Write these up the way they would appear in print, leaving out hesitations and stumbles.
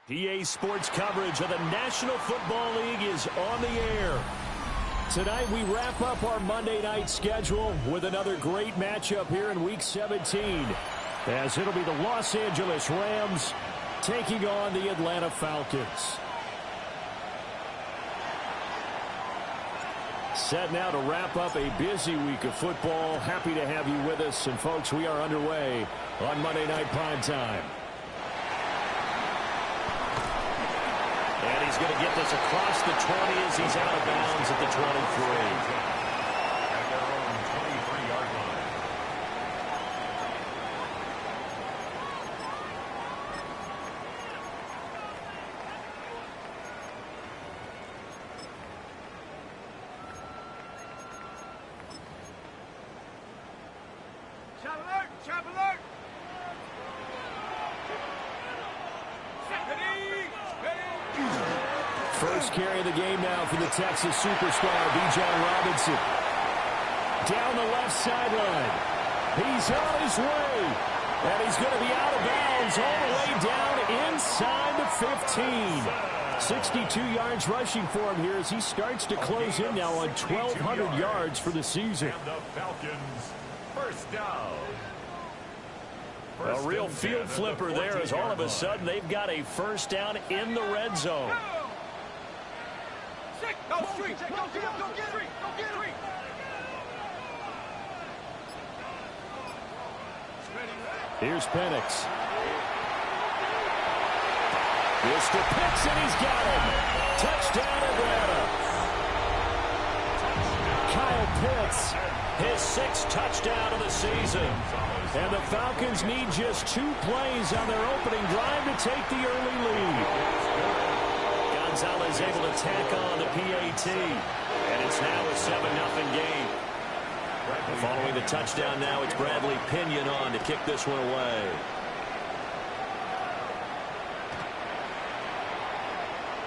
PA Sports coverage of the National Football League is on the air. Tonight we wrap up our Monday night schedule with another great matchup here in Week 17, as it'll be the Los Angeles Rams taking on the Atlanta Falcons. Set now to wrap up a busy week of football. Happy to have you with us. And, folks, we are underway on Monday Night Primetime. And he's going to get this across the 20 as he's out of bounds at the 23. At their own 23-yard line. Chop alert! Chop alert! First carry of the game now for the Texas superstar, Bijan Robinson. Down the left sideline. He's on his way. And he's going to be out of bounds all the way down inside the 15. 62 yards rushing for him here as he starts to close in now on 1,200 yards for the season. And the Falcons, first down. A real field flipper there as all of a sudden they've got a first down in the red zone. Go street! Go get him! Go get him! Go get him! Here's Penix. Here's to Pitts, and he's got him. Touchdown, Atlanta. Kyle Pitts, his 6th touchdown of the season. And the Falcons need just 2 plays on their opening drive to take the early lead. Gonzalez able to tack on the PAT. And it's now a 7-0 game. Following the touchdown now, it's Bradley Pinion on to kick this one away.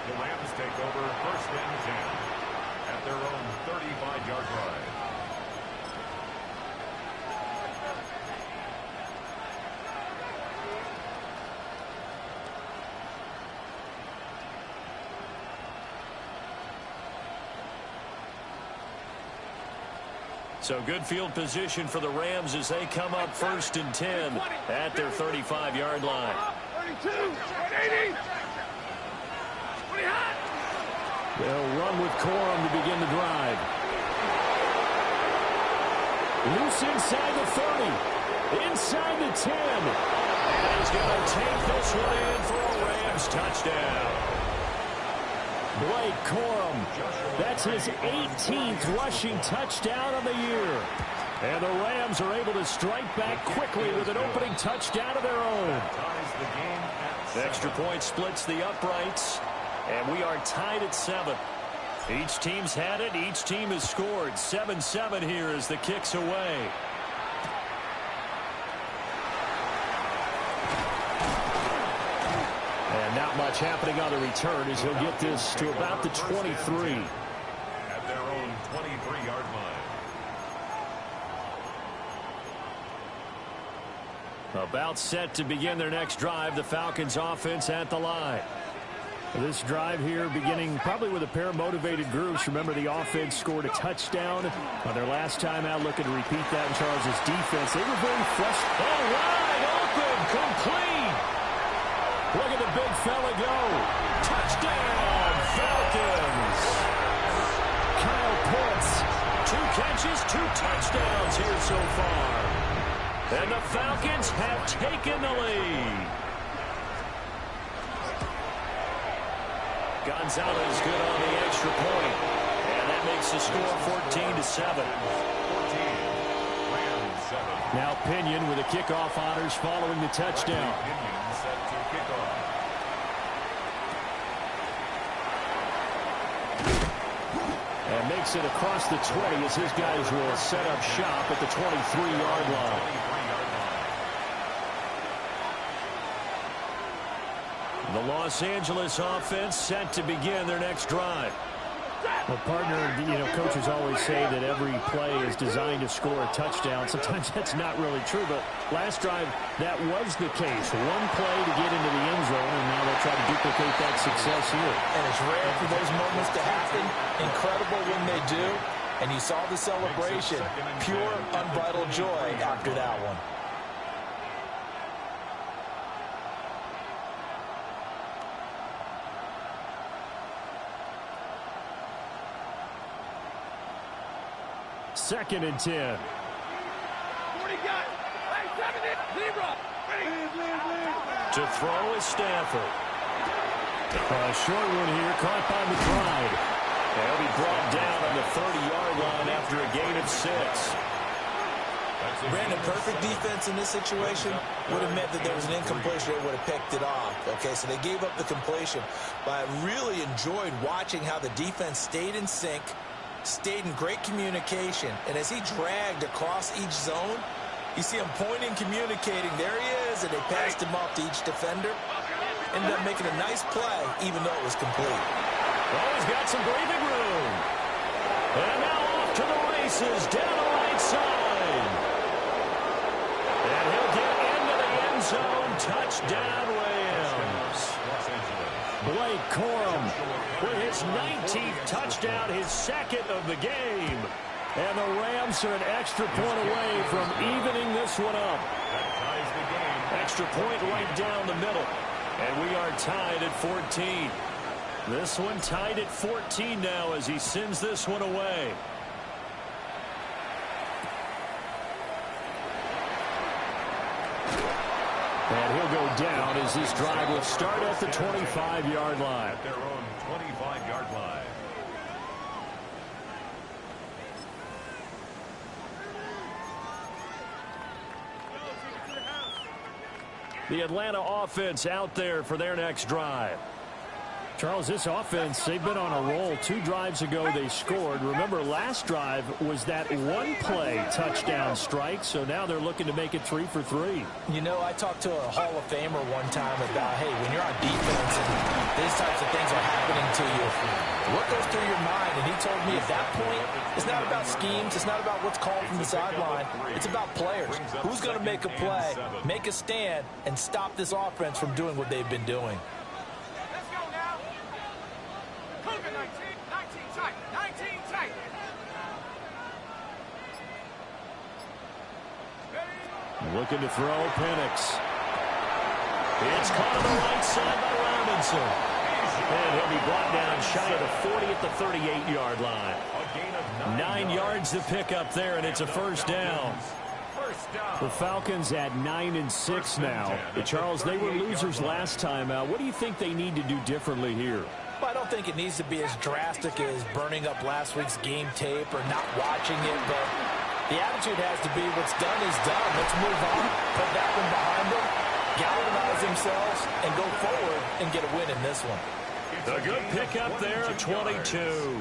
The Rams take over first and 10 at their own 35-yard line. So good field position for the Rams as they come up 1st and 10 at their 35-yard line. 32, 180. They'll run with Corum to begin the drive. Loose inside the 30. Inside the 10. And he's going to take this one in for a Rams touchdown. Blake Corum. That's his 18th rushing touchdown of the year. And the Rams are able to strike back quickly with an opening touchdown of their own. The extra point splits the uprights. And we are tied at 7. Each team's had it. Each team has scored. 7-7 here as the kick's away. And not much happening on the return as he'll get this to about the 23. At their own 23-yard line. About set to begin their next drive. The Falcons offense at the line. This drive here beginning probably with a pair of motivated groups. Remember, the offense scored a touchdown on their last time out. Looking to repeat that in Charles' defense. They were very frustrated. Oh, wide open, complete. Look at the big fella go. Touchdown, Falcons. Kyle Pitts, 2 catches, 2 touchdowns here so far. And the Falcons have taken the lead. Gonzalez good on the extra point. And that makes the score 14-7. Now Pinion with the kickoff honors following the touchdown. Pinion set to kick off. And makes it across the 20 as his guys will set up shop at the 23-yard line. The Los Angeles offense set to begin their next drive. Well, partner, coaches always say that every play is designed to score a touchdown. Sometimes that's not really true, but last drive, that was the case. One play to get into the end zone, and now they'll try to duplicate that success here. And it's rare for those moments to happen. Incredible when they do. And you saw the celebration. Pure, unbridled joy after that one. Second and 10. 40 guys. Hey, 70. Zebra. To throw is Stafford. A short one here, caught by McBride. And he'll be brought down on the 30-yard line after a gain of 6. Brandon, perfect defense in this situation would have meant that there was an incompletion. They would have picked it off. Okay, so they gave up the completion. But I really enjoyed watching how the defense stayed in sync, stayed in great communication, and as he dragged across each zone, you see him pointing, communicating. There he is, and they passed him off to each defender. Ended up making a nice play, even though it was complete. Oh, he's got some breathing room. And now off to the races, down the right side. And he'll get into the end zone. Touchdown, Rams. Blake Corum with his 19th touchdown, his second of the game. And the Rams are an extra point away from evening this one up. Extra point right down the middle. And we are tied at 14. This one tied at 14 now as he sends this one away. And he'll go down as this drive will start at the 25-yard line. At their own 25-yard line. The Atlanta offense out there for their next drive. Charles, this offense, they've been on a roll. 2 drives ago, they scored. Remember, last drive was that one-play touchdown strike, so now they're looking to make it 3 for 3. You know, I talked to a Hall of Famer one time about, hey, when you're on defense and these types of things are happening to you, what goes through your mind? And he told me at that point, it's not about schemes. It's not about what's called from the sideline. It's about players. Who's going to make a play, make a stand, and stop this offense from doing what they've been doing? Let's go now. Cougar 19 tight. 19 tight. Looking to throw, Penix. It's caught on the right side by Robinson. And he'll be brought down shy of the 40 at the 38-yard line. 9 yards to pick up there, and it's a first down. The Falcons at 9-6 now. But Charles, they were losers last time out. What do you think they need to do differently here? Well, I don't think it needs to be as drastic as burning up last week's game tape or not watching it, but the attitude has to be what's done is done. Let's move on, put that one behind them, galvanize themselves, and go forward and get a win in this one. A good pickup there, 22.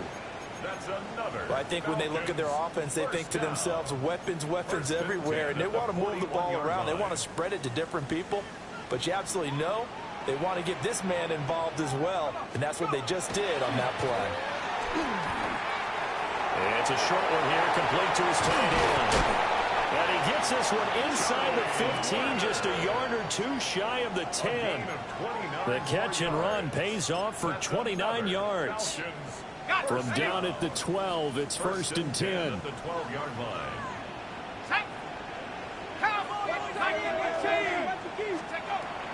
Well, I think when they look at their offense, they think to themselves, weapons, weapons everywhere, and they want to move the ball around. They want to spread it to different people, but you absolutely know they want to get this man involved as well, and that's what they just did on that play. It's a short one here, complete to his tight end. And he gets this one inside the 15, just a yard or two shy of the 10. The catch and run pays off for 29 yards. From down at the 12, it's 1st and 10.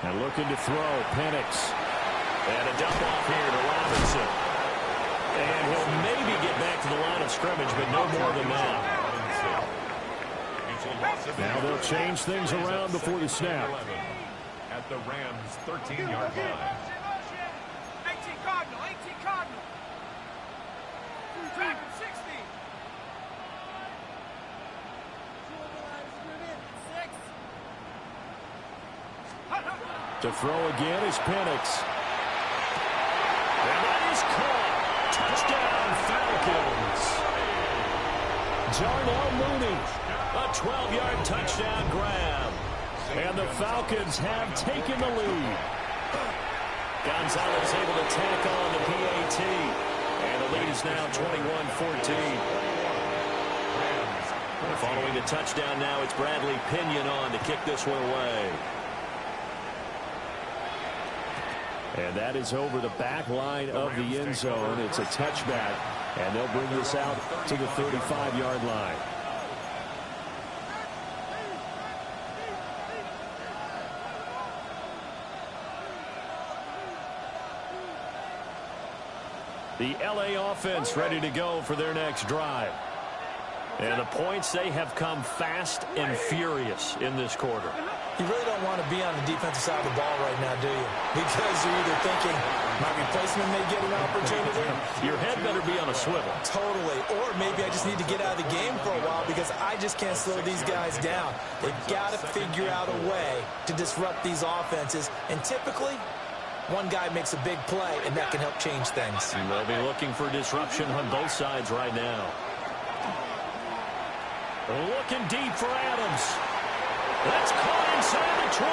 And looking to throw, Penix. And a dump off here to Robinson. And he'll maybe get back to the line of scrimmage, but no more than that. Now they'll change things around before the snap. At the Rams' 13-yard line. 18 Cardinal, 18 Cardinal. Track him, 60. To throw again is Penix. And that is caught. Touchdown, Falcons. Darnell Mooney, a 12-yard touchdown grab. And the Falcons have taken the lead. Gonzalez able to tack on the PAT. And the lead is now 21-14. Following the touchdown now, it's Bradley Pinion on to kick this one away. And that is over the back line of the end zone. It's a touchback, and they'll bring this out to the 35-yard line. The LA offense ready to go for their next drive. And the points, they have come fast and furious in this quarter. You really don't want to be on the defensive side of the ball right now, do you? Because you're either thinking, my replacement may get an opportunity. Your head better be on a swivel. Totally. Or maybe I just need to get out of the game for a while because I just can't slow these guys down. They've got to figure out a way to disrupt these offenses. And typically, one guy makes a big play, and that can help change things. And they'll be looking for disruption on both sides right now. Looking deep for Adams. That's caught inside the 20.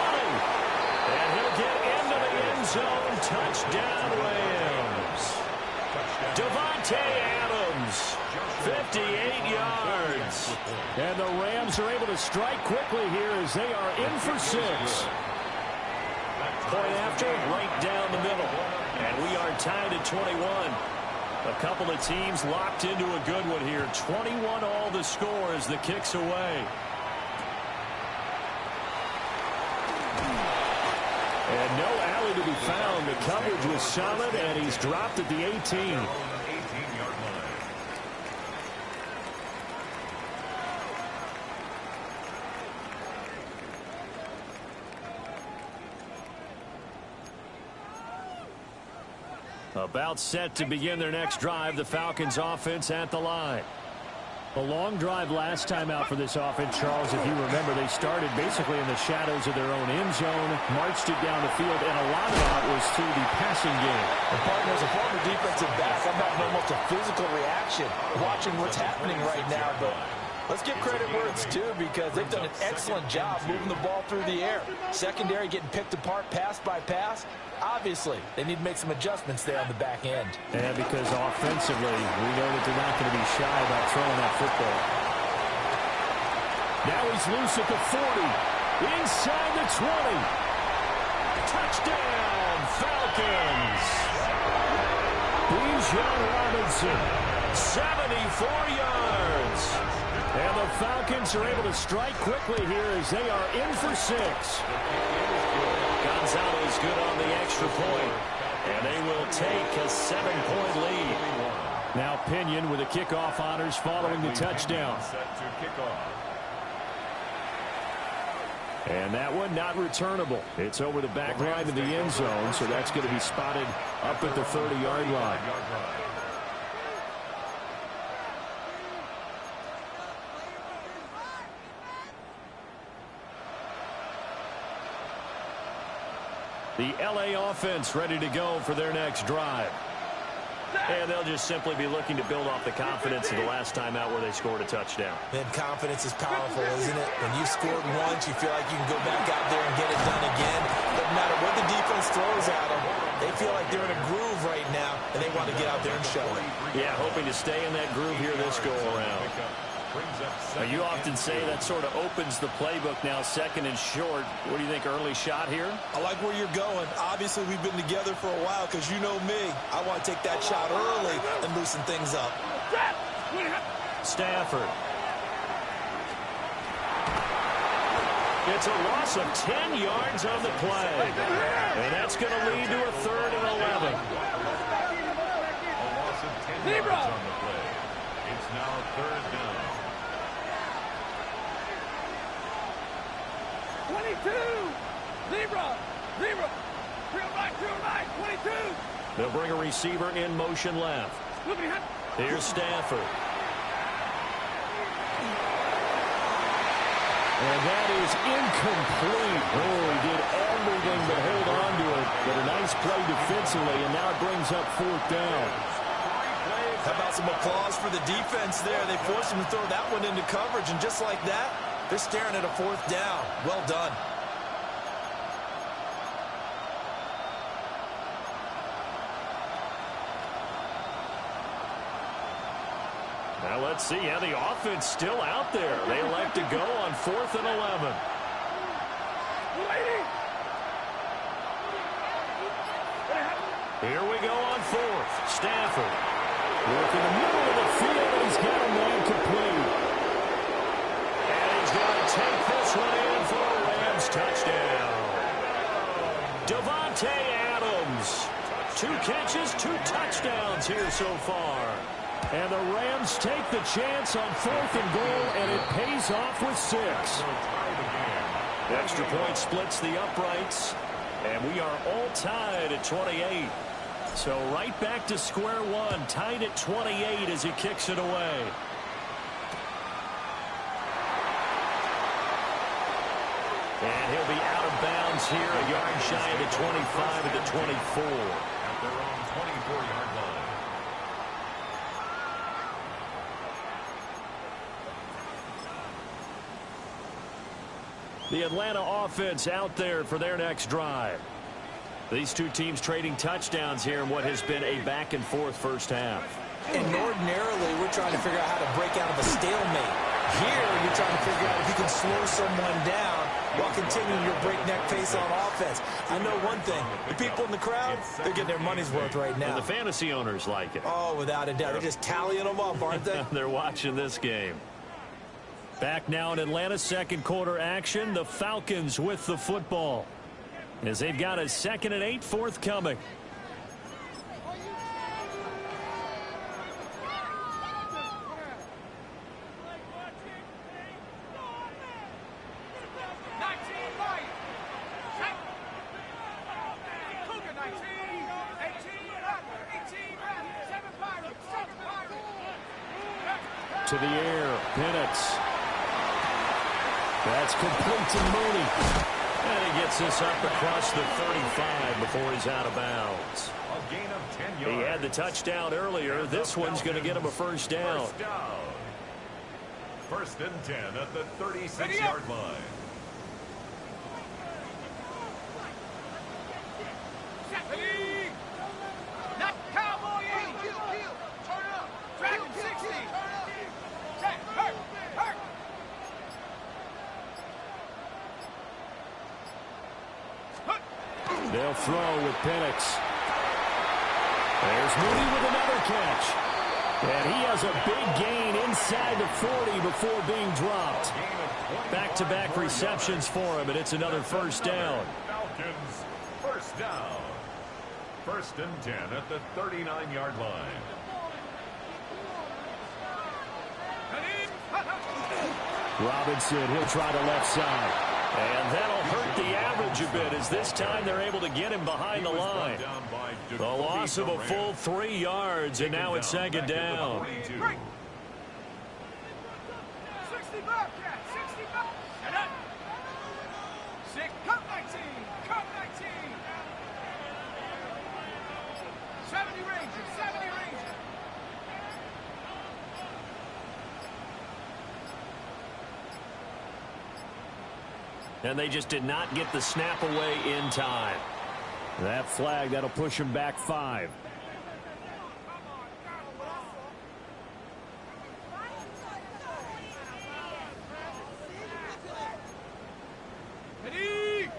And he'll get into the end zone. Touchdown, Rams. Devontae Adams, 58 yards. And the Rams are able to strike quickly here as they are in for 6. Point after, right down the middle. And we are tied at 21. A couple of teams locked into a good one here. 21 all the score as the kick's away. And no alley to be found. The coverage was solid, and he's dropped at the 18. About set to begin their next drive, the Falcons offense at the line. A long drive last time out for this offense, Charles. If you remember, they started basically in the shadows of their own end zone, marched it down the field, and a lot of that was through the passing game. And partner, as a former defensive back, I'm having almost a physical reaction watching what's happening right now, but let's give credit where it's due because they've done an excellent job moving the ball through the air. Secondary getting picked apart pass by pass. Obviously, they need to make some adjustments there on the back end. And because offensively, we know that they're not going to be shy about throwing that football. Now he's loose at the 40. Inside the 20. Touchdown, Falcons. Bijan Robinson, 74 yards. And the Falcons are able to strike quickly here as they are in for 6. Gonzalez good on the extra point. And they will take a 7-point lead. Now Pinion with the kickoff honors following the touchdown. And that one not returnable. It's over the back line of the end zone, so that's going to be spotted up at the 30-yard line. The LA offense ready to go for their next drive. And they'll just simply be looking to build off the confidence of the last time out where they scored a touchdown. Man, confidence is powerful, isn't it? When you've scored once, you feel like you can go back out there and get it done again. Doesn't matter what the defense throws at them. They feel like they're in a groove right now, and they want to get out there and show it. Yeah, hoping to stay in that groove here this go-around. You often say that sort of opens the playbook now, 2nd and short. What do you think, early shot here? I like where you're going. Obviously, we've been together for a while because you know me. I want to take that shot early and loosen things up. Stafford. It's a loss of 10 yards on the play. And that's going to lead to a 3rd and 11. A loss of 10 yards on the play. It's now 3rd down. 22! Zebra! 22! They'll bring a receiver in motion left. Here's Stafford. And that is incomplete. Oh, he did everything to hold on to it. But a nice play defensively, and now it brings up 4th down. How about some applause for the defense there? They forced him to throw that one into coverage, and just like that, they're staring at a 4th down. Well done. Now let's see. Yeah, the offense still out there. They elect to go on 4th and 11. Here we go on 4th. Stafford. Work in the middle of the field. He's got a man complete. And he's going to take this one in for a Rams touchdown. Davante Adams. 2 catches, 2 touchdowns here so far. And the Rams take the chance on 4th and goal, and it pays off with 6. The extra point splits the uprights, and we are all tied at 28. So right back to square one, tied at 28 as he kicks it away. And he'll be out of bounds here, a yard shy of the 25 at the 24. At their own 24-yard line. The Atlanta offense out there for their next drive. These two teams trading touchdowns here in what has been a back-and-forth first half. And ordinarily, we're trying to figure out how to break out of a stalemate. Here, you're trying to figure out if you can slow someone down while continuing your breakneck pace on offense. I know one thing. The people in the crowd, they're getting their money's worth right now. And the fantasy owners like it. Oh, without a doubt. They're just tallying them up, aren't they? They're watching this game. Back now in Atlanta, 2nd quarter action. The Falcons with the football, as they've got a 2nd and 8 forthcoming. To the air, Penix. That's complete to Mooney. And he gets this up across the 35 before he's out of bounds. A gain of 10 yards. He had the touchdown earlier. This one's going to get him a first down. First and 10 at the 36-yard line. They'll throw with Penix. There's Mooney with another catch. And he has a big gain inside the 40 before being dropped. Back-to-back receptions for him, and it's another first down. Falcons, first down. 1st and 10 at the 39-yard line. Robinson, he'll try the left side. And that'll hurt the average a bit as this time they're able to get him behind the line. The loss of a full 3 yards, and now it's 2nd down. 60 back, 60 back. And up. 6, cut 19, cut 19. 70 Rangers, 70 Rangers. And they just did not get the snap away in time. That flag, that'll push him back 5. Ready?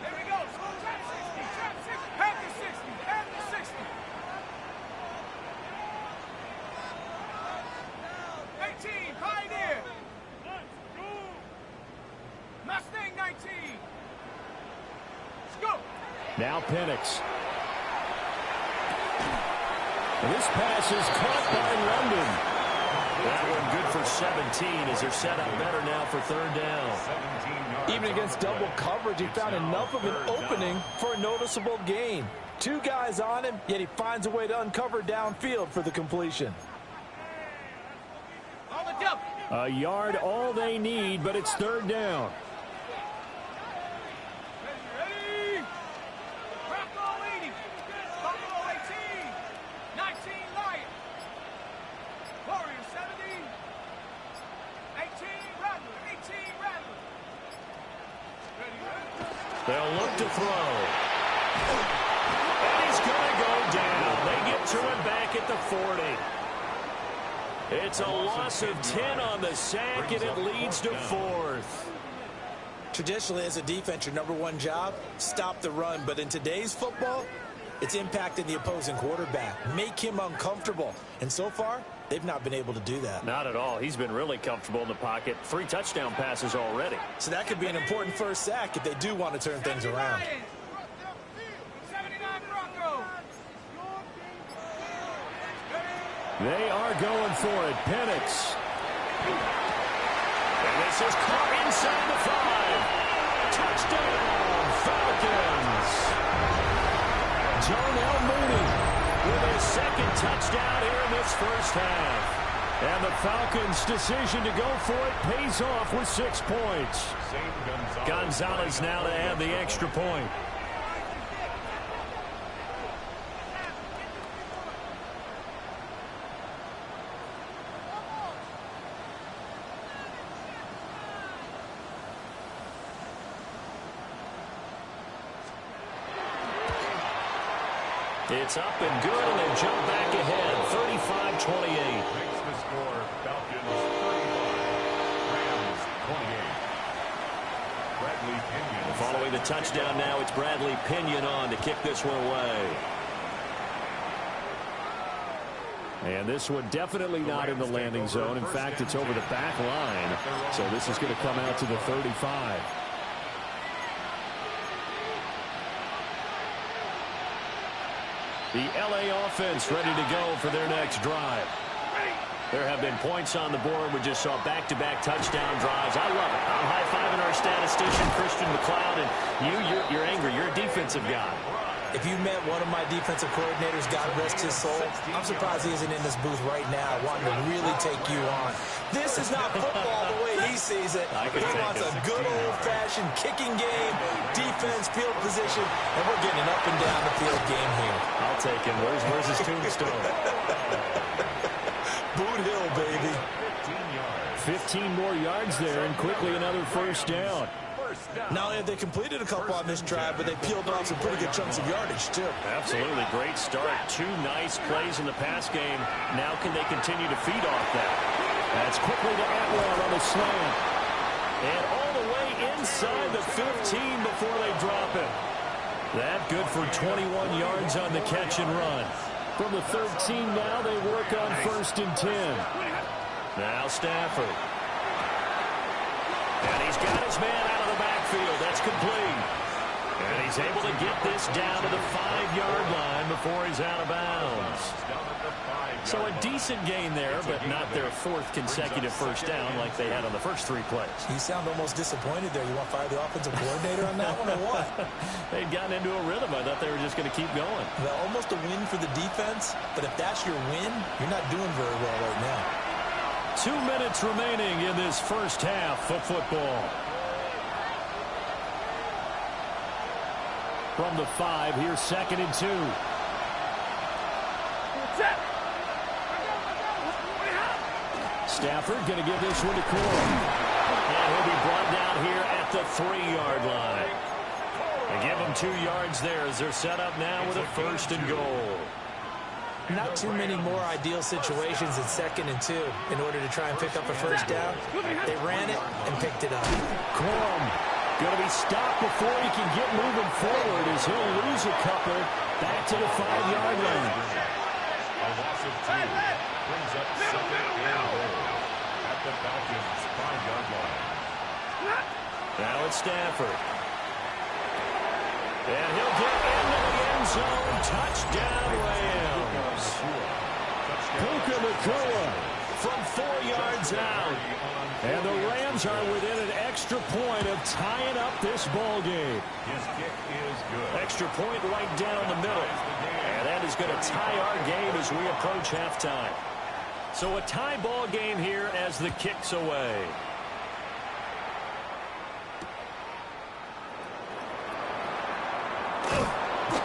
There we go. Trap 60, trap 60. Head to 60, head to 60. 18, Pioneer. Mustang 19. Let's go. Now Penix. And this pass is caught by London. That one good for 17 as they're set up better now for 3rd down. Even against double coverage, he found enough of an opening for a noticeable gain. 2 guys on him, yet he finds a way to uncover downfield for the completion. On the double. A yard all they need, but it's 3rd down. Ready? Buffalo 80. Buffalo 18. 19 Lion. Warrior 70. 18 Rattler. 18 Rattler. Ready? They'll look to throw. And he's going to go down. They get to him back at the 40. It's a loss of 10 on the sack, and it leads to 4th. Traditionally, as a defense, your #1 job, stop the run. But in today's football, it's impacting the opposing quarterback. Make him uncomfortable. And so far, they've not been able to do that. Not at all. He's been really comfortable in the pocket. 3 touchdown passes already. So that could be an important first sack if they do want to turn things around. 79 Broncos. They are going for it. Penix. And this is caught inside the 5. Touchdown, Falcons. Darnell Mooney with his 2nd touchdown here in this first half. And the Falcons' decision to go for it pays off with 6 points. Gonzalez now to add the extra point. It's up and good, and they jump back ahead, 35-28. Makes the score, Falcons 35, Rams 28. Bradley Pinion. Following the touchdown now, it's Bradley Pinion on to kick this one away. And this one definitely not in the landing zone. In fact, it's over the back line. So this is going to come out to the 35. The LA offense ready to go for their next drive. There have been points on the board. We just saw back-to-back touchdown drives. I love it. I'm high-fiving our statistician, Christian McLeod, and you're angry. You're a defensive guy. If you met one of my defensive coordinators, God rest his soul, I'm surprised he isn't in this booth right now wanting to really take you on. This is not football the way he sees it. He wants a good old-fashioned kicking game, defense, field position, and we're getting an up and down the field game here. I'll take him. Where's his tombstone? Boot Hill, baby. 15 more yards there, and quickly another first down. Not only have they completed a couple on this drive, but they peeled off some pretty good chunks of yardage, too. Absolutely. Great start. 2 nice plays in the pass game. Now can they continue to feed off that? That's quickly to Atwell on the slant. And all the way inside the 15 before they drop it. That good for 21 yards on the catch and run. From the 13 now, they work on 1st and 10. Now Stafford. And he's got his man out of the backfield. That's complete. And he's able to get this down to the 5-yard line before he's out of bounds. So a decent gain there, but not their 4th consecutive first down like they had on the first 3 plays. You sound almost disappointed there. You want to fire the offensive coordinator on that one or what? They'd gotten into a rhythm. I thought they were just going to keep going. Well, almost a win for the defense, but if that's your win, you're not doing very well right now. 2 minutes remaining in this first half of football. From the 5, here's 2nd and 2. Stafford going to give this one to Cole. And he'll be brought down here at the 3-yard line. They give him 2 yards there as they're set up now with a 1st and goal. Not too many more ideal situations in 2nd and 2 in order to try and pick up a first down. They ran it and picked it up. Corum going to be stopped before he can get moving forward as he'll lose a couple back to the 5-yard line. A loss of 2 brings up 2nd and goal at the Falcons' 5-yard line. Now it's Stafford. And he'll get into the end zone. Touchdown, Rams. Puka Nacua from 4 yards out. And the Rams are within an extra point of tying up this ball game. His kick is good. Extra point right down the middle. And that is going to tie our game as we approach halftime. So a tie ball game here as the kick's away.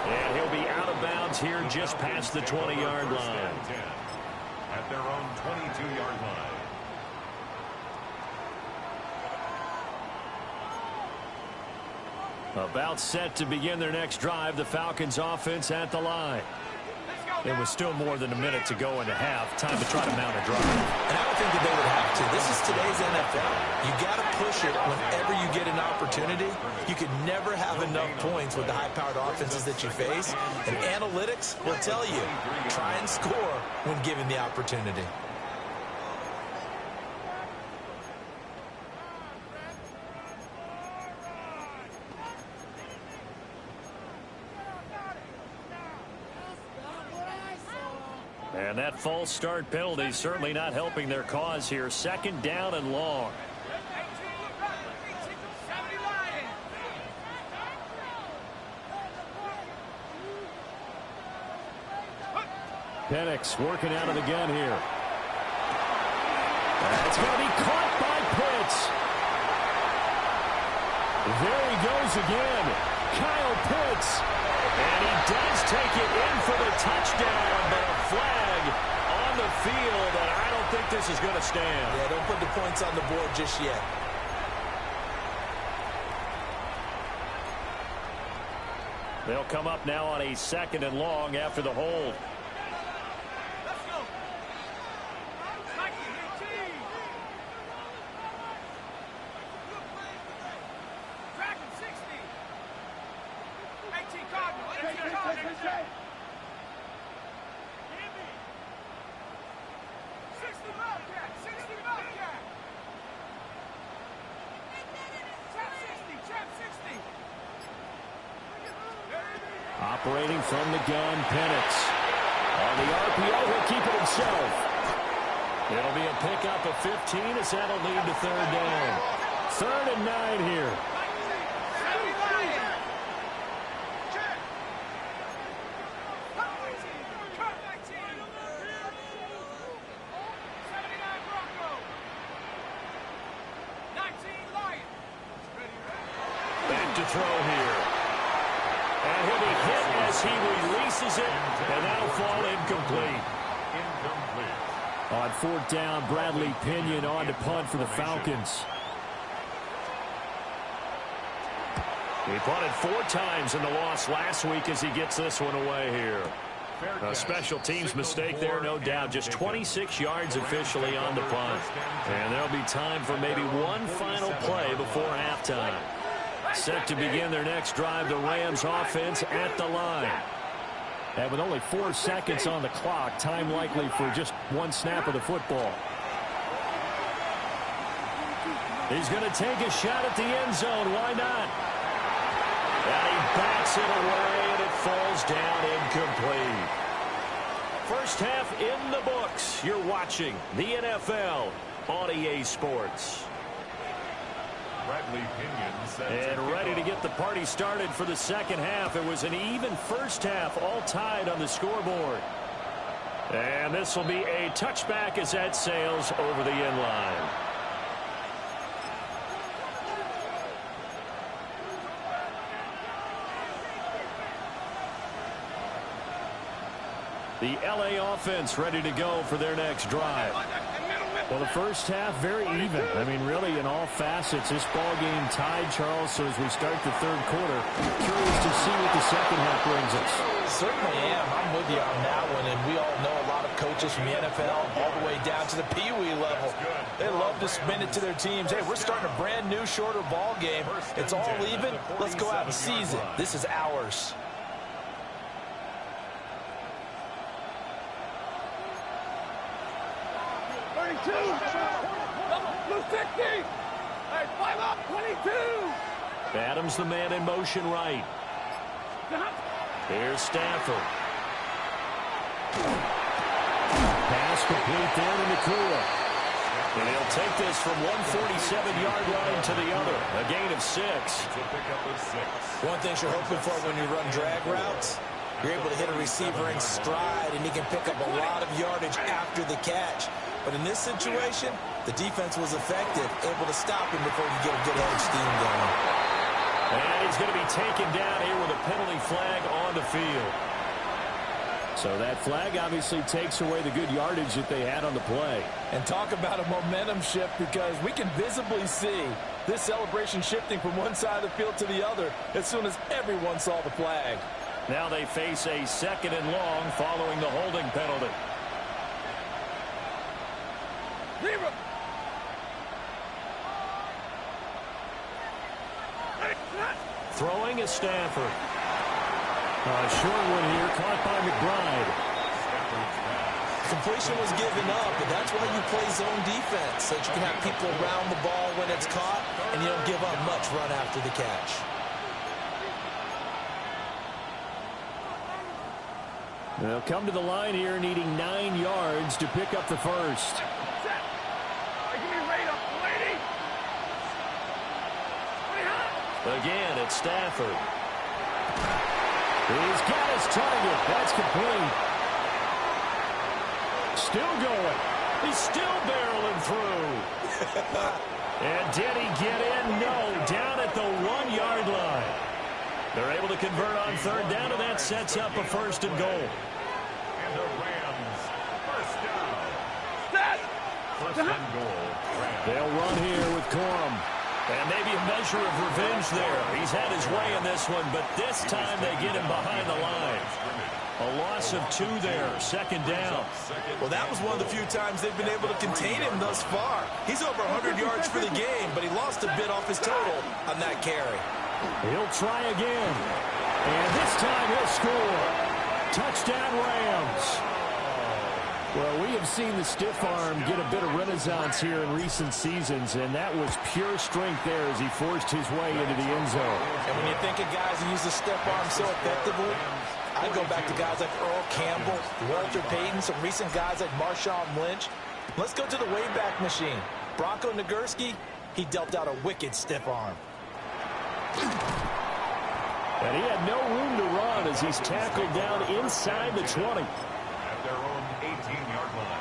And he'll be out of bounds here just past the 20-yard line. At their own 22-yard line. About set to begin their next drive, the Falcons offense at the line. There was still more than a minute to go into half. Time to try to mount a drive. And I don't think that they would have to. This is today's NFL. You got to push it whenever you get an opportunity. You can never have enough points with the high-powered offenses that you face. And analytics will tell you, try and score when given the opportunity. And that false start penalty certainly not helping their cause here. 2nd down and long. Penix working out of the gun here. That's going to be caught by Pitts. There he goes again. Kyle Pitts. And he does take it in for the touchdown, but a flag on the field, and I don't think this is going to stand. Yeah, don't put the points on the board just yet. They'll come up now on a 2nd and long after the hold. Operating from the gun, Penix. On the RPO, he'll keep it himself. It'll be a pickup of 15 as that'll lead to 3rd down. 3rd and 9 here. Back to throw here. And he'll be hit as he releases it, and that'll fall incomplete. On 4th down, Bradley Pinion on to punt for the Falcons. He punted 4 times in the loss last week as he gets this one away here. A special teams mistake there, no doubt. Just 26 yards officially on the punt. And there'll be time for maybe one final play before halftime. Set to begin their next drive, the Rams offense at the line. And with only 4 seconds on the clock, time likely for just one snap of the football. He's going to take a shot at the end zone. Why not? And he backs it away, and it falls down incomplete. First half in the books. You're watching the NFL on EA Sports. And ready to get the party started for the second half. It was an even first half, all tied on the scoreboard. And this will be a touchback as that sails over the end line. The LA offense ready to go for their next drive. Well, the first half, very even. I mean, really, in all facets, this ball game tied, Charles. So as we start the third quarter, curious to see what the second half brings us. Certainly am. I'm with you on that one. And we all know a lot of coaches from the NFL all the way down to the Pee Wee level. They love to spin it to their teams. Hey, we're starting a brand new, shorter ball game. It's all even. Let's go out and seize it. This is ours. Blue 60. Hey, 5 up. 22. Adams the man in motion right. Here's Stafford. Pass complete there to Nakua. And he'll take this from 147-yard line to the other. A gain of 6. One thing you're hoping for when you run drag routes, you're able to hit a receiver in stride, and he can pick up a lot of yardage after the catch. But in this situation, the defense was effective, able to stop him before he get a good edge steam going. And he's going to be taken down here with a penalty flag on the field. So that flag obviously takes away the good yardage that they had on the play. And talk about a momentum shift, because we can visibly see this celebration shifting from one side of the field to the other as soon as everyone saw the flag. Now they face a second and long following the holding penalty. Throwing is Stafford. A short one here, caught by McBride. Completion was given up, but that's why you play zone defense, so that you can have people around the ball when it's caught, and you don't give up much run after the catch. They'll come to the line here needing 9 yards to pick up the first. Again, it's Stafford. He's got his target. That's complete. Still going. He's still barreling through. And did he get in? No. Down at the 1-yard line. They're able to convert on third down, and that sets up a first and goal. And the Rams, first down. First and goal. They'll run here with Corum. And maybe a measure of revenge there. He's had his way in this one, but this time they get him behind the line. A loss of 2 there, second down. Well, that was one of the few times they've been able to contain him thus far. He's over 100 yards for the game, but he lost a bit off his total on that carry. He'll try again. And this time he'll score. Touchdown Rams. Well, we have seen the stiff arm get a bit of renaissance here in recent seasons, and that was pure strength there as he forced his way into the end zone. And when you think of guys who use the stiff arm so effectively, I go back to guys like Earl Campbell, Walter Payton, some recent guys like Marshawn Lynch. Let's go to the Wayback Machine. Bronco Nagurski, he dealt out a wicked stiff arm. And he had no room to run as he's tackled down inside the 20. At their own 18-yard line.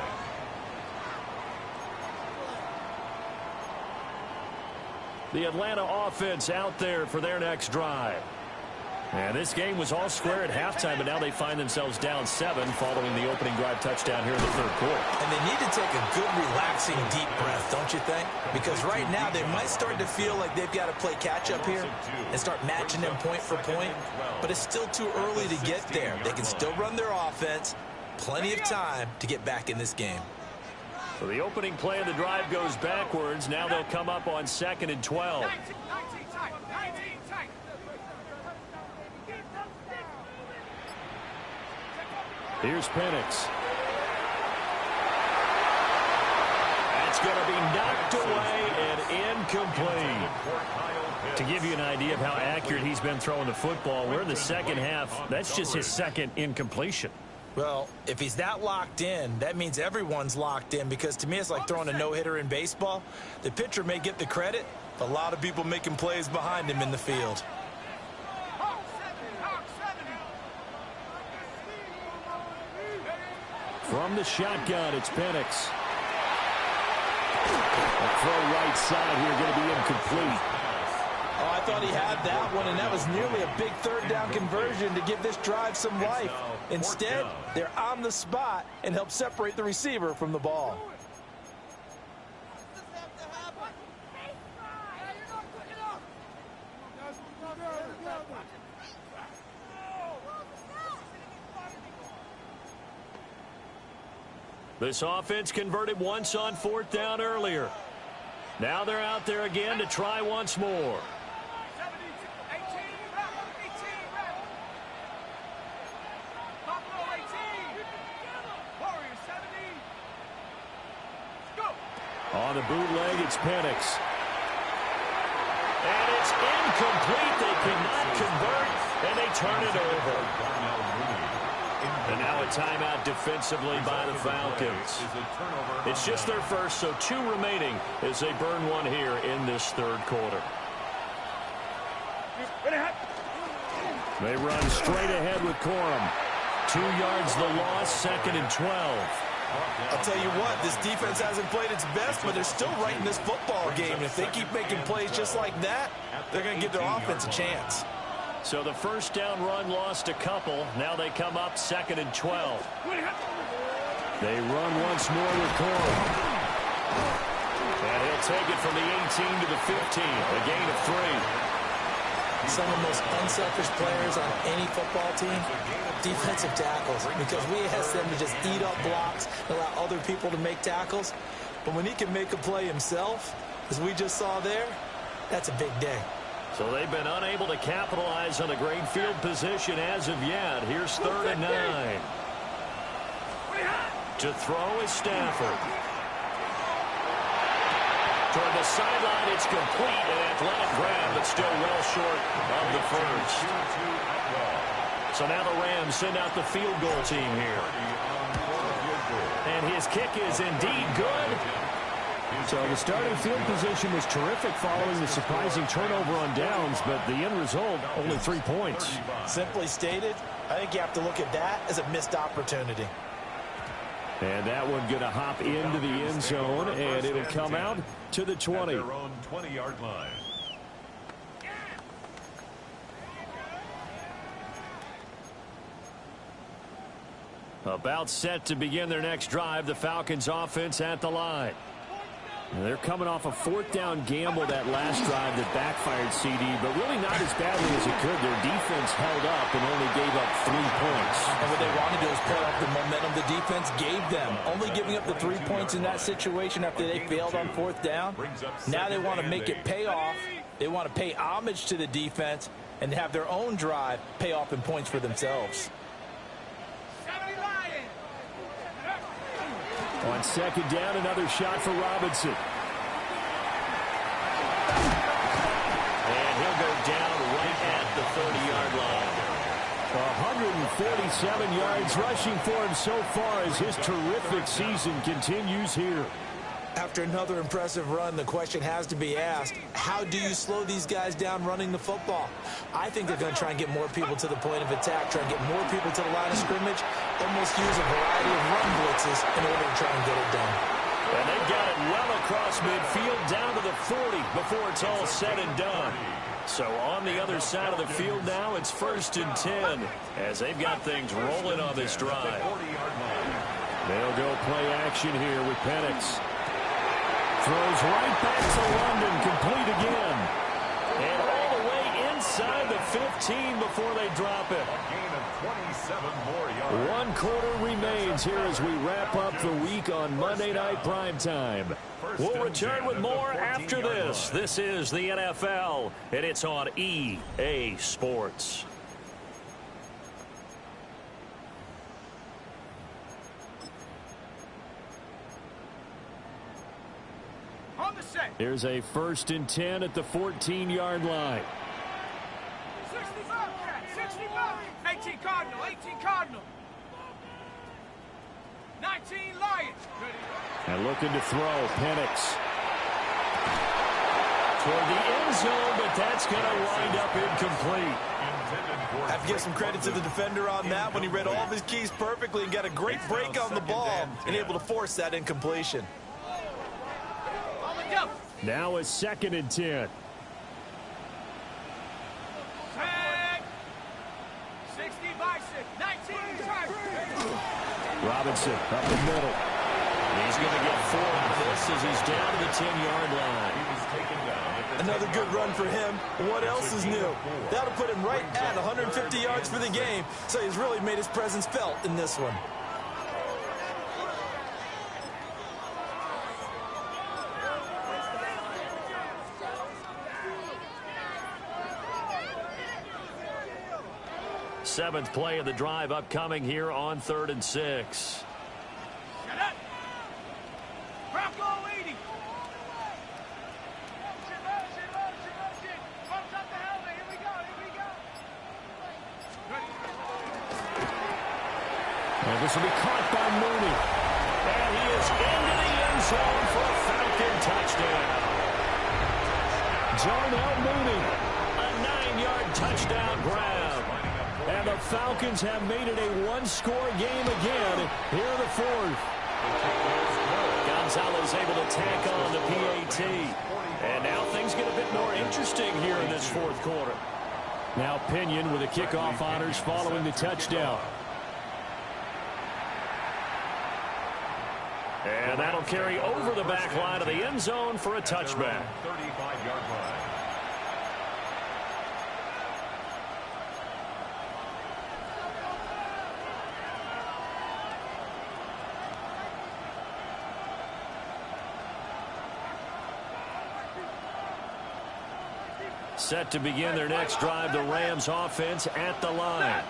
The Atlanta offense out there for their next drive. And this game was all square at halftime, but now they find themselves down 7 following the opening drive touchdown here in the third quarter. And they need to take a good, relaxing, deep breath, don't you think? Because right now they might start to feel like they've got to play catch-up here and start matching them point for point. But it's still too early to get there. They can still run their offense. Plenty of time to get back in this game. So the opening play of the drive goes backwards. Now they'll come up on 2nd and 12. 19, time, 19. Here's Penix. That's going to be knocked away and incomplete. To give you an idea of how accurate he's been throwing the football, we're in the second half. That's just his second incompletion. Well, if he's that locked in, that means everyone's locked in, because to me it's like throwing a no-hitter in baseball. The pitcher may get the credit, but a lot of people making plays behind him in the field. From the shotgun, it's Penix. A throw right side here, going to be incomplete. Oh, I thought he had that one, and that was nearly a big third down conversion to give this drive some life. Instead, they're on the spot and help separate the receiver from the ball. This offense converted once on fourth down earlier. Now they're out there again to try once more. On the bootleg, it's Penix. And it's incomplete. They cannot convert, and they turn it over. And now a timeout defensively by the Falcons. It's just their first, so 2 remaining as they burn one here in this third quarter. They run straight ahead with Corum. 2 yards the loss, 2nd and 12. I'll tell you what, this defense hasn't played its best, but they're still right in this football game. And if they keep making plays just like that, they're going to give their offense a chance. So the first down run lost a couple. Now they come up 2nd and 12. They run once more with Corum. And he'll take it from the 18 to the 15. A gain of 3. Some of the most unselfish players on any football team, defensive tackles, because we ask them to just eat up blocks and allow other people to make tackles. But when he can make a play himself, as we just saw there, that's a big day. So they've been unable to capitalize on a great field position as of yet. Here's 3rd and 9. To throw is Stafford. Toward the sideline, it's complete. An athletic grab, but still well short of the first. So now the Rams send out the field goal team here. And his kick is indeed good. So the starting field position was terrific following the surprising turnover on downs, but the end result, only 3 points. Simply stated, I think you have to look at that as a missed opportunity. And that one going to hop into the end zone, and it'll come out to the 20. Their own 20-yard line. About set to begin their next drive, the Falcons offense at the line. They're coming off a 4th down gamble that last drive that backfired CD, but really not as badly as it could. Their defense held up and only gave up 3 points. And what they want to do is play off the momentum the defense gave them. Only giving up the 3 points in that situation after they failed on 4th down. Now they want to make it pay off. They want to pay homage to the defense and have their own drive pay off in points for themselves. On 2nd down, another shot for Robinson. And he'll go down right at the 30-yard line. 147 yards rushing for him so far as his terrific season continues here. After another impressive run, the question has to be asked, how do you slow these guys down running the football? I think they're going to try and get more people to the point of attack, try and get more people to the line of scrimmage, almost use a variety of run blitzes in order to try and get it done. And they've got it well across midfield down to the 40 before it's all said and done. So on the other side of the field now, it's 1st and 10 as they've got things rolling on this drive. They'll go play action here with Penix. Throws right back to London, complete again. And all the way inside the 15 before they drop it. A gain of 27 more yards. 1 quarter remains here as we wrap up the week on Monday Night Primetime. We'll return with more after this. This is the NFL, and it's on EA Sports. set. Here's a 1st and 10 at the 14-yard line. 65, 65. 18 Cardinal, 18 Cardinal. 19 Lions. And looking to throw, Penix. Toward the end zone, but that's going to wind up incomplete. I have to give some credit to the defender on that when he read all of his keys perfectly and got a great break on the ball and able to force that incompletion. Now a 2nd and 10. 60 by 6, 19 times. Robinson up the middle. He's going to get 4 out of this as he's down to the 10-yard line. Another good run for him. What else is new? That'll put him right at 150 yards for the game, so he's really made his presence felt in this one. Seventh play of the drive upcoming here on 3rd and 6. Shut up. Bronco 80. And this will be caught by Mooney. And he is into the end zone for a Falcon touchdown. Darnell Mooney, a 9-yard touchdown grab. And the Falcons have made it a one-score game again here in the 4th. Gonzalez able to tack on the PAT. And now things get a bit more interesting here in this 4th quarter. Now Pinion with the kickoff honors following the touchdown. And that'll carry over the back line of the end zone for a touchback. 35-yard line. Set to begin their next drive, the Rams offense at the line.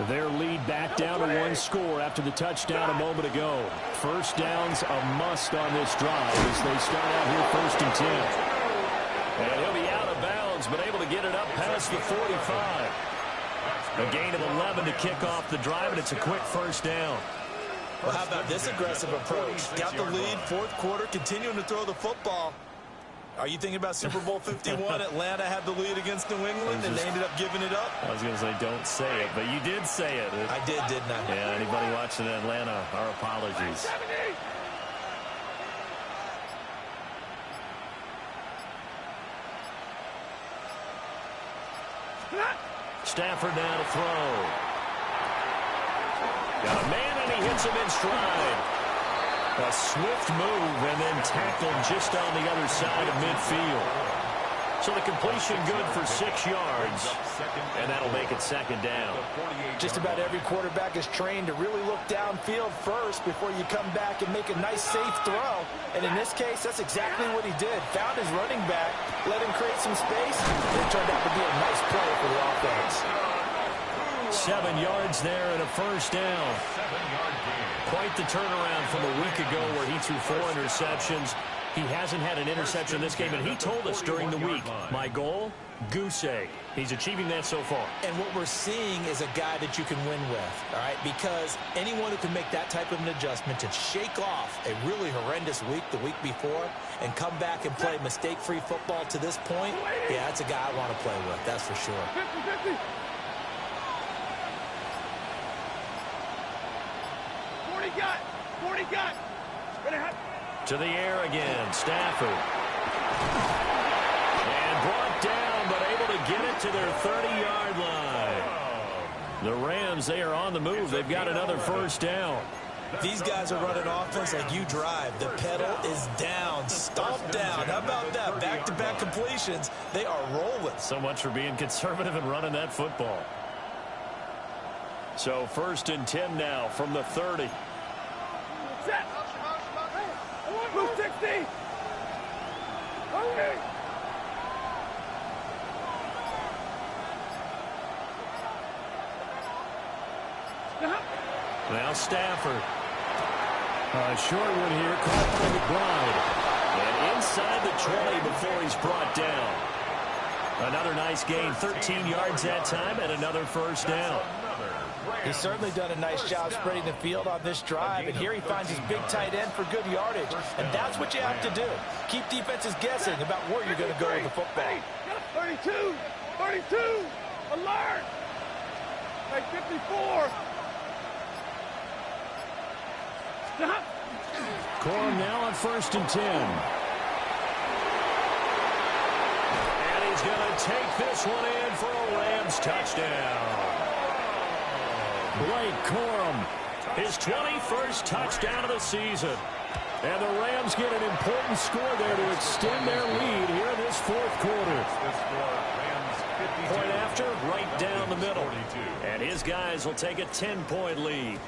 Their lead back down to 1 score after the touchdown a moment ago. First down's a must on this drive as they start out here 1st and 10. And he'll be out of bounds, but able to get it up past the 45. A gain of 11 to kick off the drive, and it's a quick first down. Well, how about this aggressive approach? Got the lead, 4th quarter, continuing to throw the football. Are you thinking about Super Bowl 51? Atlanta had the lead against New England, and they ended up giving it up? I was going to say don't say it, but you did say it. I did, didn't I? Yeah, anybody watching Atlanta, our apologies. Stafford now to throw. Got a man, and he hits him in stride. A swift move and then tackled just on the other side of midfield. So the completion good for 6 yards, and that'll make it 2nd down. Just about every quarterback is trained to really look downfield first before you come back and make a nice, safe throw. And in this case, that's exactly what he did. Found his running back, let him create some space, and it turned out to be a nice play for the offense. 7 yards there and a first down. Quite the turnaround from a week ago where he threw 4 interceptions. He hasn't had an interception this game, and he told us during the week, my goal, goose egg. He's achieving that so far. And what we're seeing is a guy that you can win with, all right? Because anyone who can make that type of an adjustment to shake off a really horrendous week the week before and come back and play mistake-free football to this point, yeah, that's a guy I want to play with, that's for sure. 50-50. 40 got. To the air again, Stafford. And brought down, but able to get it to their 30-yard line. The Rams, they are on the move. They've got another first down. These guys are running offense like you drive. The pedal is down, stomped down. How about that? Back-to-back completions. They are rolling. So much for being conservative and running that football. So 1st and 10 now from the 30. Set. Move 60. Okay. Now Stafford. A short one here, caught by McBride. And inside the 20 before he's brought down. Another nice gain, 13 yards that time, and another first down. He's certainly done a nice job spreading the field on this drive, and here he finds his big tight end for good yardage. And that's what you have to do. Keep defenses guessing about where you're going to go with the football. 32, 32, alert! Hey, 54. Stop. Corum now on 1st and 10. And he's going to take this one in for a Rams touchdown. Blake Corum, his 21st touchdown of the season. And the Rams get an important score there to extend their lead here in this fourth quarter. Point after, right down the middle. And his guys will take a 10-point lead.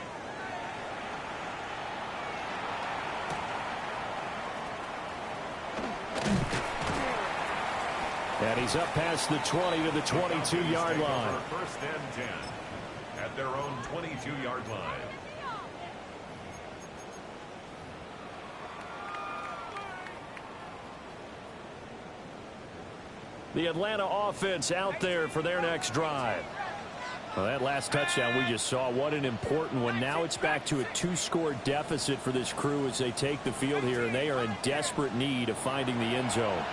And he's up past the 20 to the 22-yard line. First and 10 at their own 22-yard line. The Atlanta offense out there for their next drive. Well, that last touchdown we just saw, what an important one. Now it's back to a 2-score deficit for this crew as they take the field here, and they are in desperate need of finding the end zone.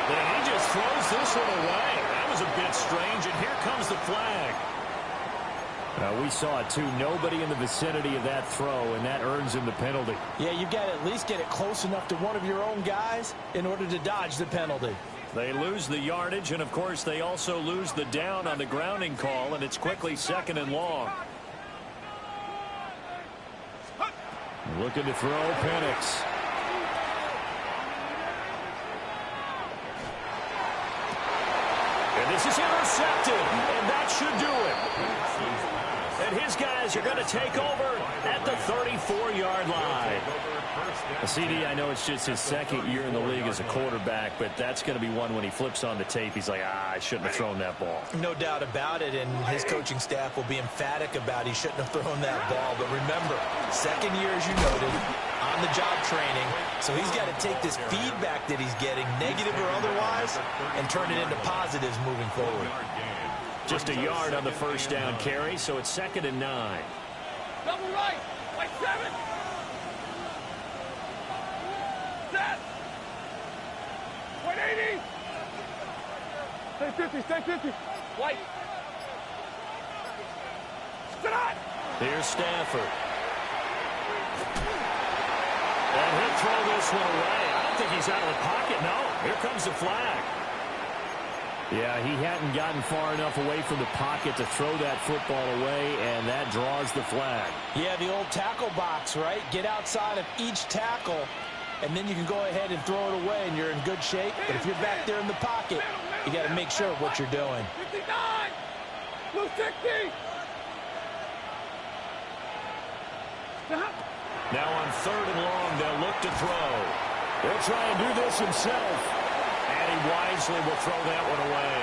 And he just throws this one away. That was a bit strange, and here comes the flag. We saw it, too. Nobody in the vicinity of that throw, and that earns him the penalty. Yeah, you've got to at least get it close enough to one of your own guys in order to dodge the penalty. They lose the yardage, and, of course, they also lose the down on the grounding call, and it's quickly 2nd and long. Looking to throw, Penix. And this is intercepted, and that should do it. And his guys are going to take over at the 34-yard line. CD, I know it's just his 2nd year in the league as a quarterback, but that's going to be one when he flips on the tape. He's like, I shouldn't have thrown that ball. No doubt about it, and his coaching staff will be emphatic about he shouldn't have thrown that ball. But remember, 2nd year, as you noted, on-the-job training. So he's got to take this feedback that he's getting, negative or otherwise, and turn it into positives moving forward. Just a yard on the first down carry, so it's 2nd and 9. Double right. Like 7. Set. 180. Stay 50. Stay 50. White. Stop. Here's Stafford. And he'll throw this one away. I don't think he's out of the pocket. No, here comes the flag. Yeah, he hadn't gotten far enough away from the pocket to throw that football away, and that draws the flag. Yeah, the old tackle box, right? Get outside of each tackle, and then you can go ahead and throw it away, and you're in good shape. But if you're back there in the pocket, you got to make sure of what you're doing. 59. Blue 60. Stop. Now on 3rd and long, they'll look to throw. He'll try and do this himself. And he wisely will throw that one away.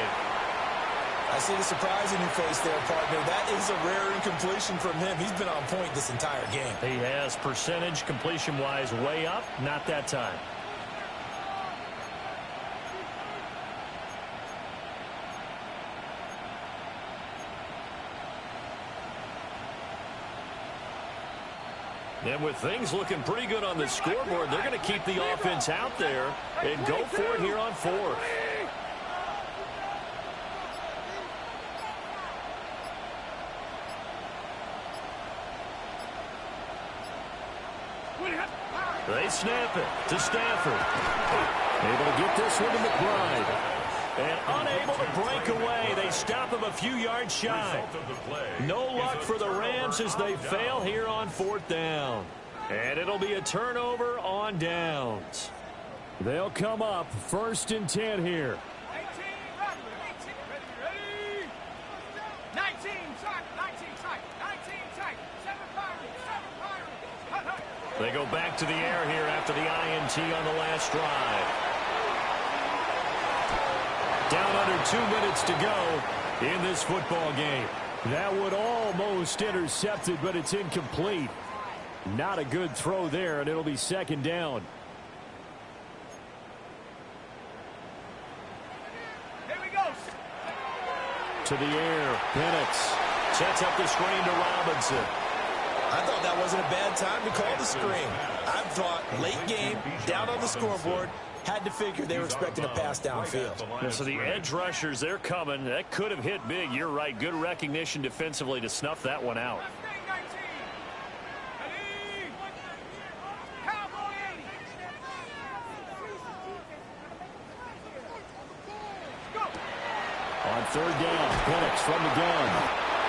I see the surprise in your face there, partner. That is a rare incompletion from him. He's been on point this entire game. He has percentage completion-wise way up. Not that time. And with things looking pretty good on the scoreboard, they're going to keep the offense out there and go for it here on 4th. They snap it to Stafford. Able to get this one to McBride. And unable to break away. They stop him a few yards shy. No luck for the Rams as they fail here on 4th down. And it'll be a turnover on downs. They'll come up 1st and 10 here. 18, ready. 19, tight, 19, tight, 19, tight. 7 Pirates. They go back to the air here after the INT on the last drive. Down under 2 minutes to go in this football game. That would almost intercept it, but it's incomplete. Not a good throw there, and it'll be second down. Here we go. To the air, Penix sets up the screen to Robinson. I thought that wasn't a bad time to call the screen. I thought late game, down on the scoreboard, had to figure they were expecting a pass downfield. Yeah, so the edge rushers, they're coming. That could have hit big. You're right. Good recognition defensively to snuff that one out. On third down, Penix from the gun.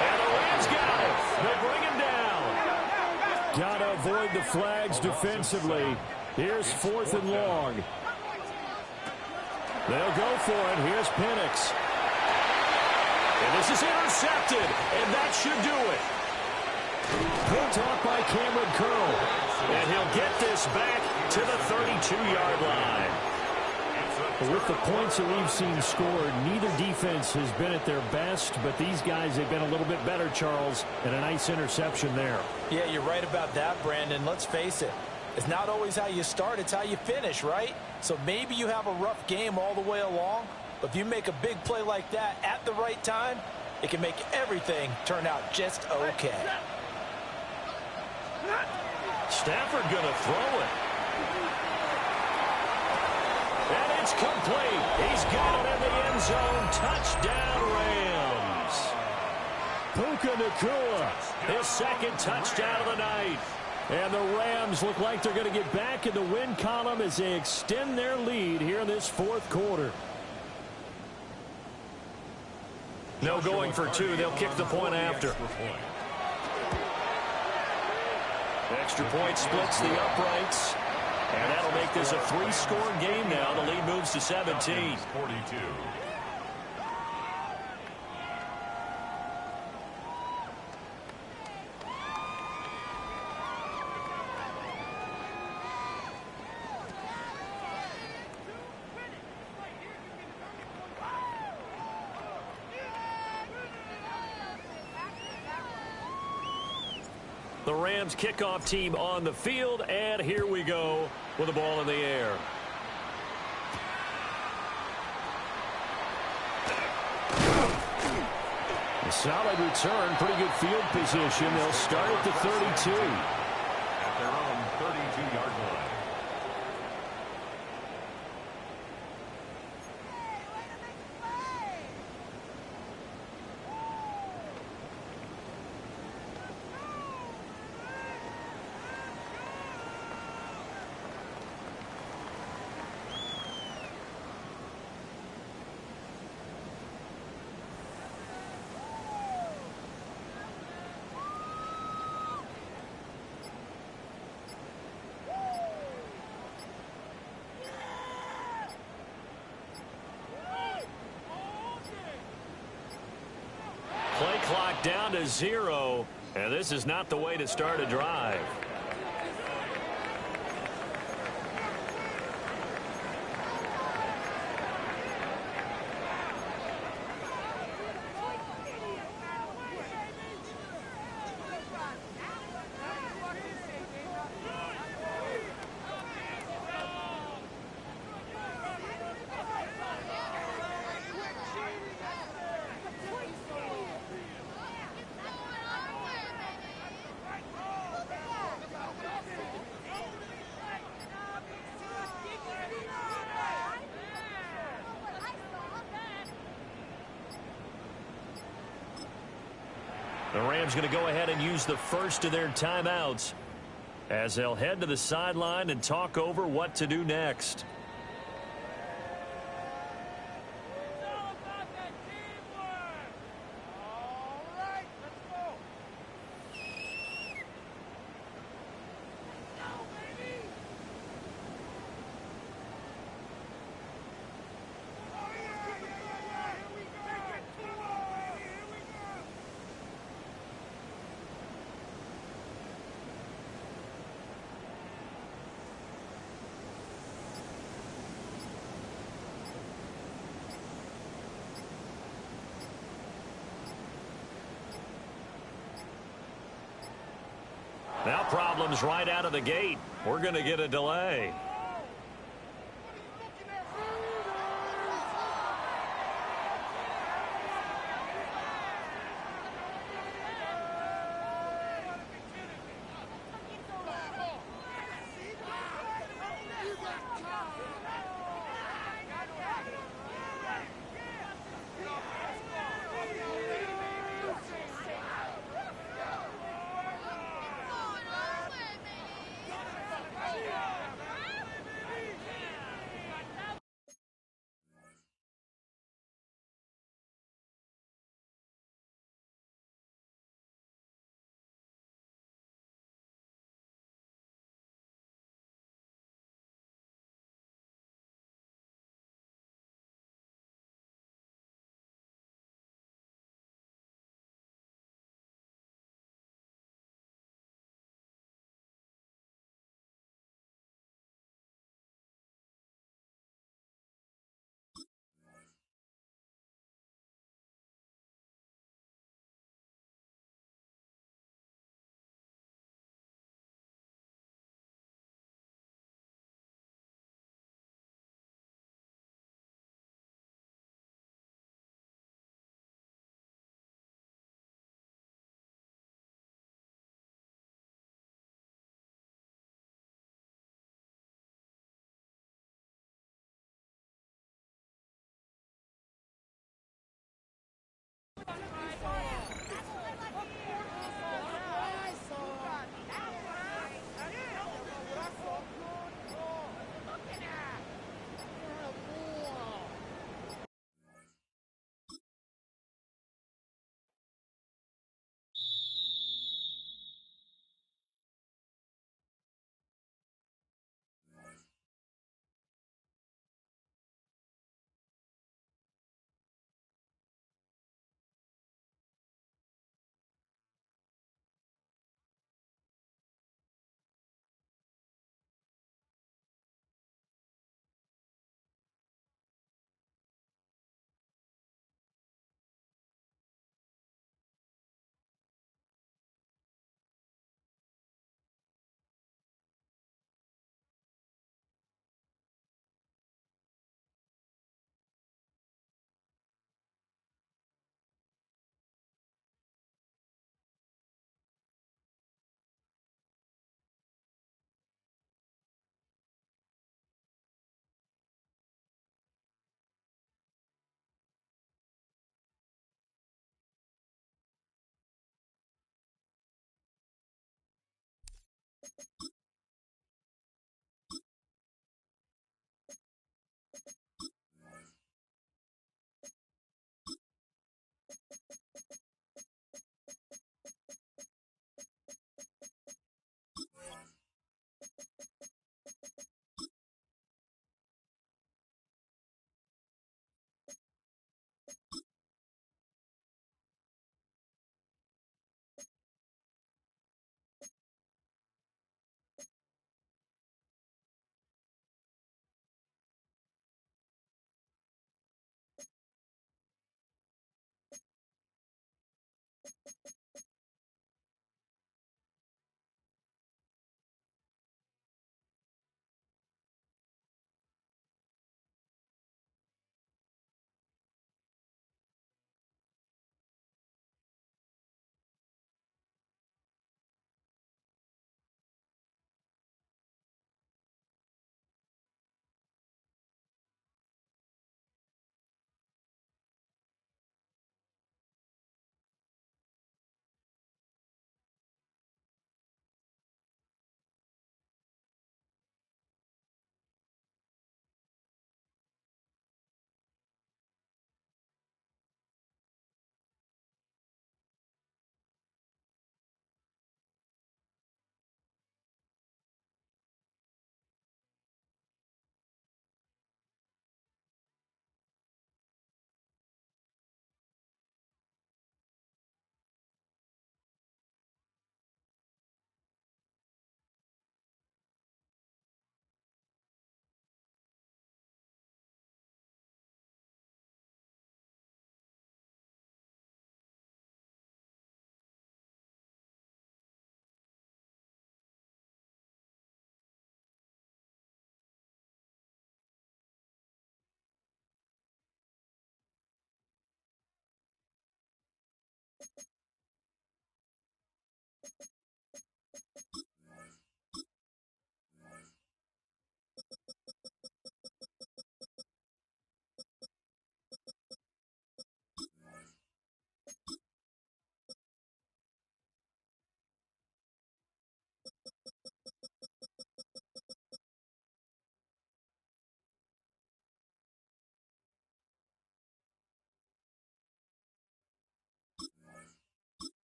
And the Rams got it. They'll bring him down. Got to avoid the flags defensively. Here's 4th and long. They'll go for it. Here's Penix. And this is intercepted, and that should do it. Picked off by Cameron Curl. And he'll get this back to the 32-yard line. With the points that we've seen scored, neither defense has been at their best, but these guys have been a little bit better, Charles, and a nice interception there. Yeah, you're right about that, Brandon. Let's face it. It's not always how you start, it's how you finish, right? So maybe you have a rough game all the way along, but if you make a big play like that at the right time, it can make everything turn out just okay. Stafford going to throw it. And it's complete. He's got it in the end zone. Touchdown, Rams. Puka Nacua, his second touchdown of the night. And the Rams look like they're going to get back in the win column as they extend their lead here in this fourth quarter. No going for two. They'll kick the point after. Extra point splits the uprights. And that'll make this a 3-score game now. The lead moves to 17. 42. The Rams kickoff team on the field, and here we go with the ball in the air. A solid return, pretty good field position. They'll start at the 32. At their own 32-yard line. Play clock down to 0, and this is not the way to start a drive. The Rams going to go ahead and use the first of their timeouts as they'll head to the sideline and talk over what to do next. Now problems right out of the gate. We're going to get a delay.